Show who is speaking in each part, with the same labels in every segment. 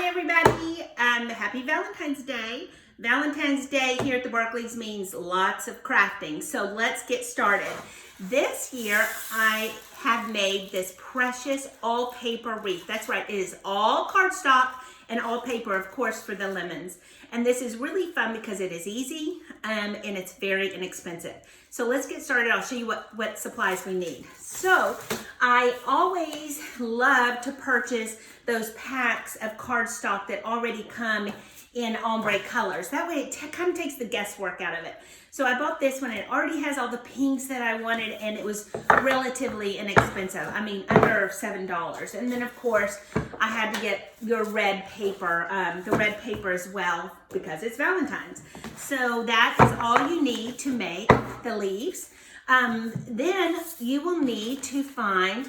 Speaker 1: Hi everybody, happy Valentine's Day. Valentine's Day here at the Barclays means lots of crafting, so let's get started. This year I have made this precious all paper wreath. That's right, it is all cardstock and all paper, of course, for the lemons. And this is really fun because it is easy and it's very inexpensive. So let's get started. I'll show you what supplies we need. So I always love to purchase those packs of cardstock that already come in ombre colors. That way it kind of takes the guesswork out of it. So I bought this one. It already has all the pinks that I wanted and it was relatively inexpensive. I mean, under $7. And then of course I had to get your red paper, the red paper as well because it's Valentine's. So that is all you need to make the leaves. Then you will need to find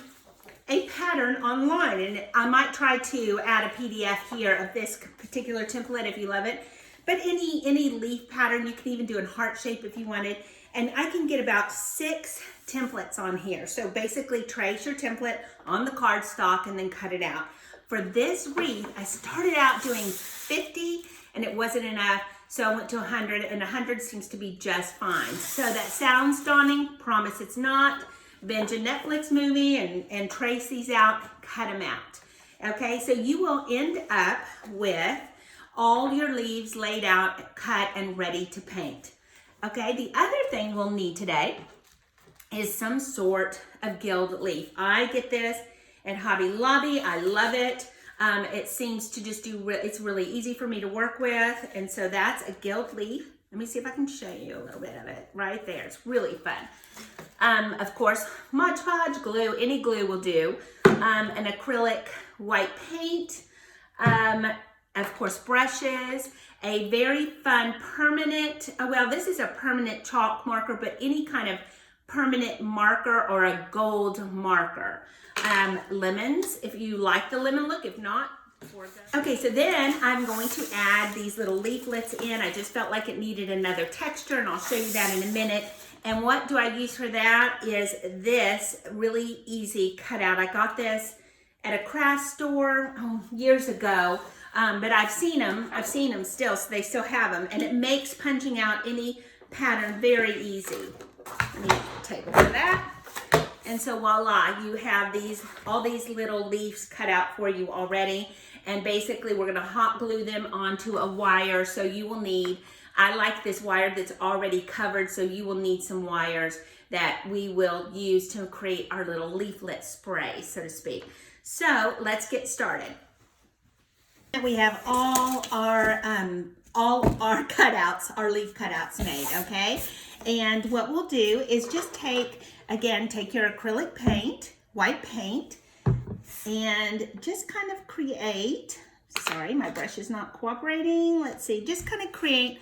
Speaker 1: a pattern online, and I might try to add a PDF here of this particular template if you love it. But any leaf pattern, you can even do in heart shape if you wanted. And I can get about 6 templates on here. So basically trace your template on the cardstock and then cut it out. For this wreath, I started out doing 50 and it wasn't enough. So I went to 100 and 100 seems to be just fine. So that sounds daunting, promise it's not. Binge a Netflix movie and trace these out, cut them out. Okay, so you will end up with all your leaves laid out, cut, and ready to paint. Okay, the other thing we'll need today is some sort of gilt leaf. I get this at Hobby Lobby. I love it. It seems to just it's really easy for me to work with. And so that's a gilt leaf. Let me see if I can show you a little bit of it right there. It's really fun. Of course, Mod Podge glue, any glue will do. An acrylic white paint. Of course, brushes, a very fun permanent, well, this is a permanent chalk marker, but any kind of permanent marker or a gold marker. Lemons, if you like the lemon look, if not, okay, so then I'm going to add these little leaflets in. I just felt like it needed another texture, and I'll show you that in a minute. And what do I use for that is this really easy cutout. I got this at a craft store years ago. But I've seen them still, so they still have them, and it makes punching out any pattern very easy. Let me take a look at that. And so voila, you have all these little leaves cut out for you already. And basically we're gonna hot glue them onto a wire. So you will need, I like this wire that's already covered, so you will need some wires that we will use to create our little leaflet spray, so to speak. So let's get started. We have all our cutouts, our leaf cutouts made, okay? And what we'll do is just take your acrylic paint, white paint, and just kind of create, sorry, my brush is not cooperating. Let's see, just kind of create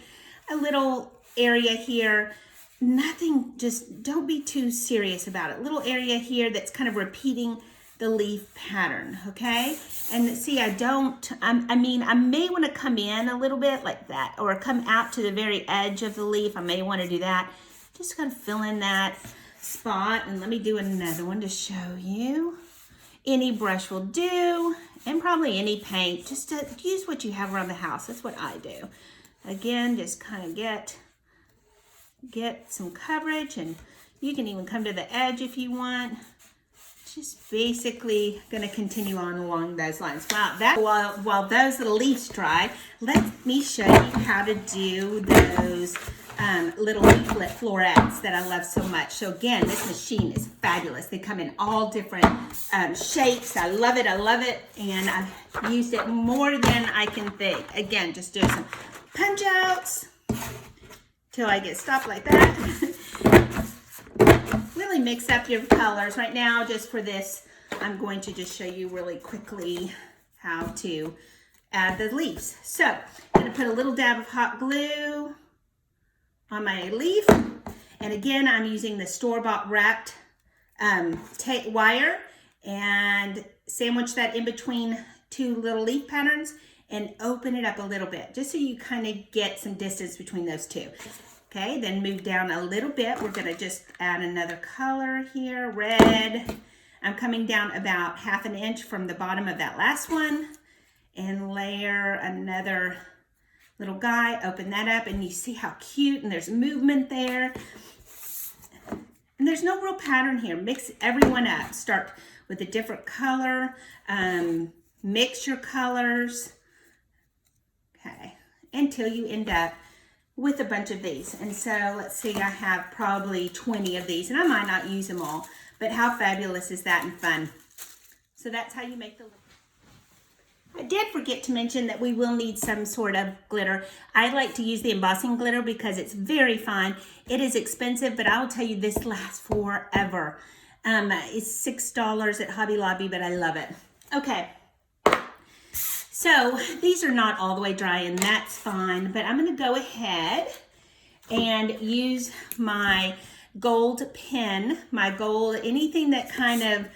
Speaker 1: a little area here. Nothing, just don't be too serious about it. Little area here that's kind of repeating the leaf pattern, okay? And see, I may want to come in a little bit like that, or come out to the very edge of the leaf. I may want to do that. Just kind of fill in that spot, and let me do another one to show you. Any brush will do, and probably any paint. Just to use what you have around the house. That's what I do. Again, just kind of get some coverage, and you can even come to the edge if you want. Just basically going to continue on along those lines. Wow, while those little leaves dry, let me show you how to do those little leaflet florets that I love so much. So again, this machine is fabulous. They come in all different shapes. I love it, and I've used it more than I can think. Again, just doing some punch outs till I get stopped like that. Really mix up your colors. Right now, just for this, I'm going to just show you really quickly how to add the leaves. So I'm going to put a little dab of hot glue on my leaf. And again, I'm using the store-bought wrapped wire, and sandwich that in between 2 little leaf patterns and open it up a little bit, just so you kind of get some distance between those 2. Okay, then move down a little bit. We're gonna just add another color here, red. I'm coming down about 1/2 inch from the bottom of that last one. and layer another little guy. Open that up and you see how cute, and there's movement there. And there's no real pattern here. Mix everyone up. Start with a different color. Mix your colors. Okay, until you end up with a bunch of these. And so let's see, I have probably 20 of these, and I might not use them all, but how fabulous is that and fun? So that's how you make the look. I did forget to mention that we will need some sort of glitter. I like to use the embossing glitter because it's very fine. It is expensive, but I'll tell you, this lasts forever. It's $6 at Hobby Lobby, but I love it. Okay. So these are not all the way dry, and that's fine, but I'm going to go ahead and use my gold pen, my gold, anything that kind of,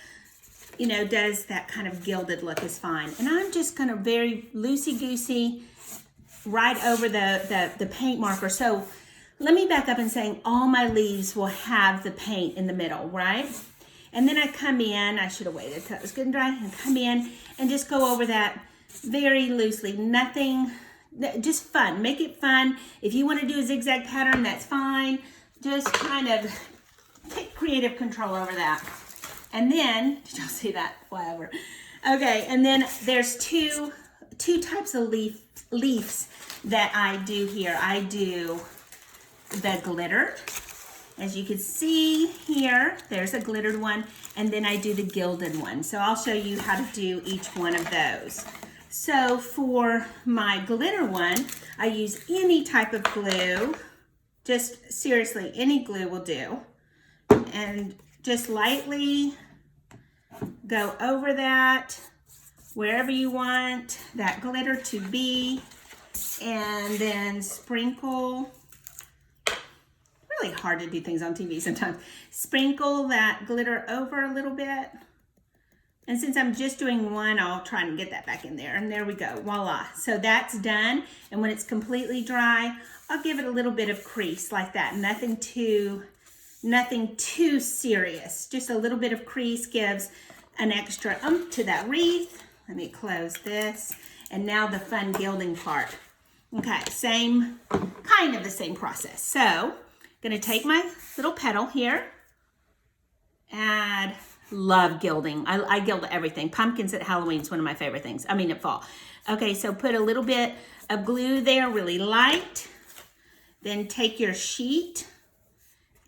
Speaker 1: you know, does that kind of gilded look is fine. And I'm just going to very loosey-goosey right over the paint marker. So let me back up and saying all my leaves will have the paint in the middle, right? And then I come in, I should have waited until it was good and dry, and come in and just go over that very loosely. Nothing, just fun. Make it fun. If you want to do a zigzag pattern, that's fine. Just kind of take creative control over that. And then, did y'all see that fly over? Okay, and then there's two types of leaves that I do here. I do the glitter. As you can see here, there's a glittered one, and then I do the gilded one. So I'll show you how to do each one of those. So for my glitter one, I use any type of glue. Just seriously, any glue will do. And just lightly go over that wherever you want that glitter to be, and then sprinkle. Really hard to do things on TV sometimes. Sprinkle that glitter over a little bit. And since I'm just doing one, I'll try and get that back in there. And there we go, voila. So that's done. And when it's completely dry, I'll give it a little bit of crease like that. Nothing too serious. Just a little bit of crease gives an extra oomph to that wreath. Let me close this. And now the fun gilding part. Okay, kind of the same process. So, gonna take my little petal here. Love gilding. I gild everything. Pumpkins at Halloween is one of my favorite things. I mean at fall. Okay, so put a little bit of glue there, really light. Then take your sheet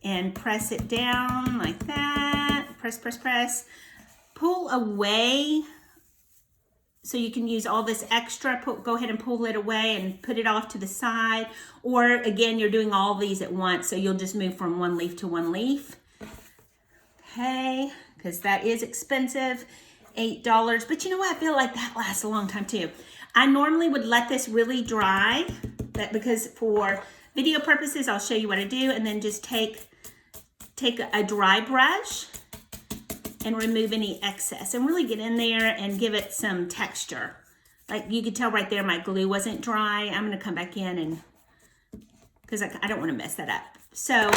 Speaker 1: and press it down like that. Press, press, press. Pull away so you can use all this extra. Go ahead and pull it away and put it off to the side. Or again, you're doing all these at once, so you'll just move from one leaf to one leaf. Okay, because that is expensive, $8. But you know what? I feel like that lasts a long time too. I normally would let this really dry, but because for video purposes, I'll show you what I do, and then just take a dry brush and remove any excess and really get in there and give it some texture. Like you could tell right there, my glue wasn't dry. I'm gonna come back in and, because I don't wanna mess that up. So,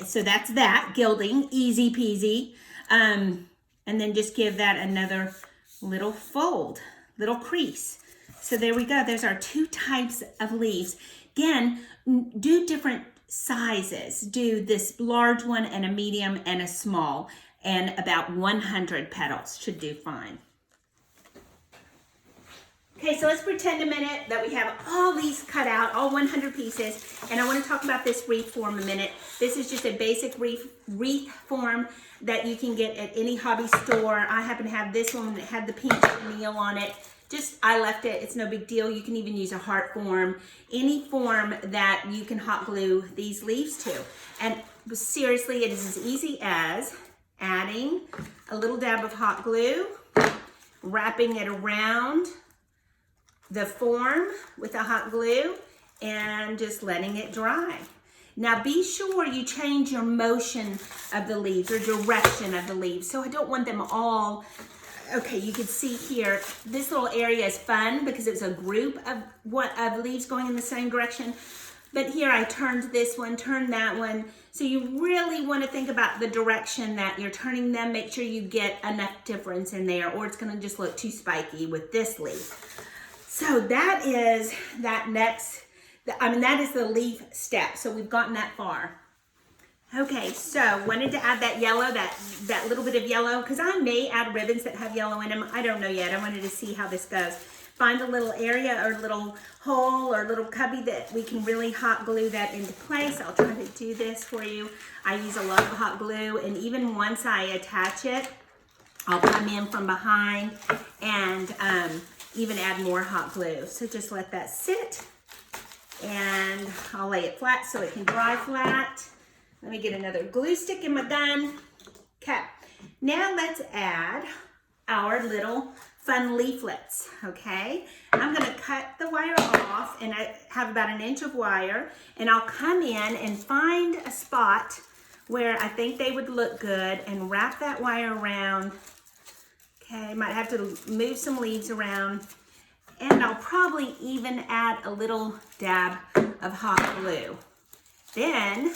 Speaker 1: so that's that, gilding, easy peasy. And then just give that another little fold, little crease. So there we go, there's our two types of leaves. Again, do different sizes. Do this large one and a medium and a small, and about 100 petals should do fine. Okay, so let's pretend a minute that we have all these cut out, all 100 pieces, and I want to talk about this wreath form a minute. This is just a basic wreath form that you can get at any hobby store. I happen to have this one that had the pink chenille on it. I left it, it's no big deal. You can even use a heart form, any form that you can hot glue these leaves to. And seriously, it is as easy as adding a little dab of hot glue, wrapping it around the form with the hot glue, and just letting it dry. Now be sure you change your motion of the leaves or direction of the leaves. So I don't want them all, okay, you can see here, this little area is fun because it's a group of leaves going in the same direction. But here I turned this one, turned that one. So you really want to think about the direction that you're turning them. Make sure you get enough difference in there, or it's going to just look too spiky with this leaf. So that is that next, that is the leaf step. So we've gotten that far. Okay, so wanted to add that yellow, that little bit of yellow, because I may add ribbons that have yellow in them. I don't know yet. I wanted to see how this goes. Find a little area or little hole or little cubby that we can really hot glue that into place. I'll try to do this for you. I use a lot of hot glue, and even once I attach it, I'll come in from behind and even add more hot glue. So just let that sit, and I'll lay it flat so it can dry flat. Let me get another glue stick in my gun. Okay, now let's add our little fun leaflets, okay? I'm gonna cut the wire off, and I have about 1 inch of wire, and I'll come in and find a spot where I think they would look good and wrap that wire around. Okay, might have to move some leaves around, and I'll probably even add a little dab of hot glue. Then,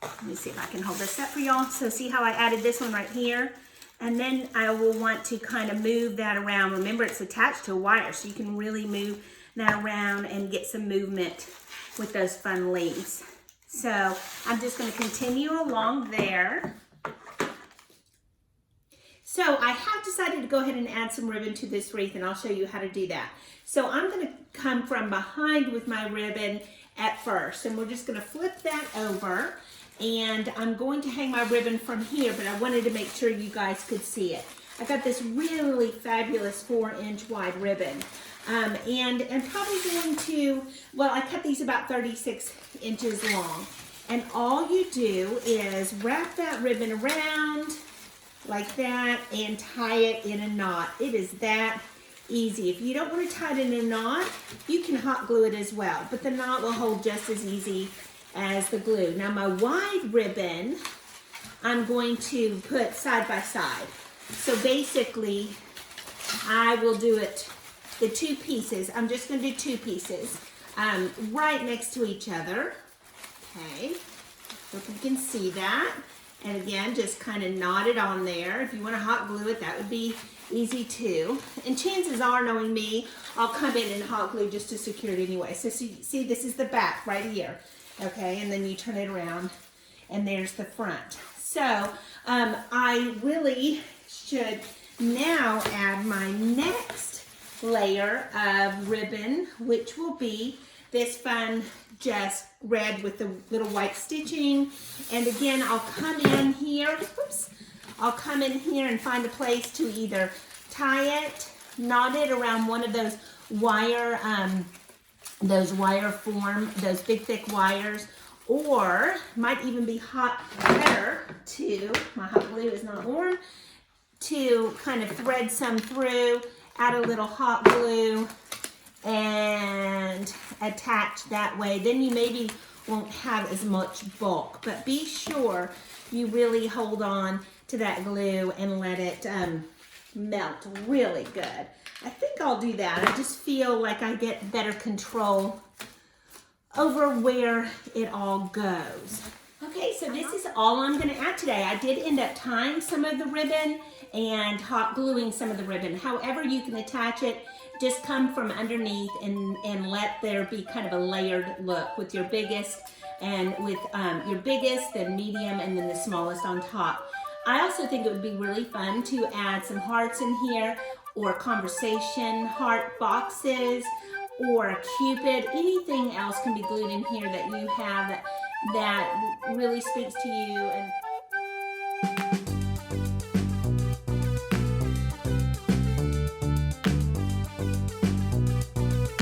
Speaker 1: let me see if I can hold this up for y'all. So see how I added this one right here? And then I will want to kind of move that around. Remember, it's attached to a wire, so you can really move that around and get some movement with those fun leaves. So I'm just going to continue along there. So I have decided to go ahead and add some ribbon to this wreath, and I'll show you how to do that. So I'm going to come from behind with my ribbon at first, and we're just going to flip that over. And I'm going to hang my ribbon from here, but I wanted to make sure you guys could see it. I got this really fabulous 4-inch wide ribbon. And I'm probably going to, well, I cut these about 36 inches long. And all you do is wrap that ribbon around like that and tie it in a knot. It is that easy. If you don't want to tie it in a knot, you can hot glue it as well, but the knot will hold just as easy as the glue. Now my wide ribbon, I'm going to put side by side. So basically, I will do it, the 2 pieces. I'm just going to do 2 pieces right next to each other. Okay, hope you can see that. And again, just kind of knot it on there. If you want to hot glue it, that would be easy too. And chances are, knowing me, I'll come in and hot glue just to secure it anyway. So see, this is the back right here. Okay, and then you turn it around, and there's the front. So I really should now add my next layer of ribbon, which will be this fun just red with the little white stitching. And again, I'll come in here, I'll come in here and find a place to either tie it, knot it around one of those wire those big thick wires, or might even be better to, my hot glue is not warm, to kind of thread some through, add a little hot glue, and attach that way. Then you maybe won't have as much bulk, but be sure you really hold on to that glue and let it melt really good. I think I'll do that. I just feel like I get better control over where it all goes. Okay, so this is all I'm going to add today. I did end up tying some of the ribbon and hot gluing some of the ribbon. However you can attach it, just come from underneath and let there be kind of a layered look with your biggest, and with your biggest, then medium, and then the smallest on top. I also think it would be really fun to add some hearts in here, or conversation heart boxes, or a cupid. Anything else can be glued in here that you have that really speaks to you and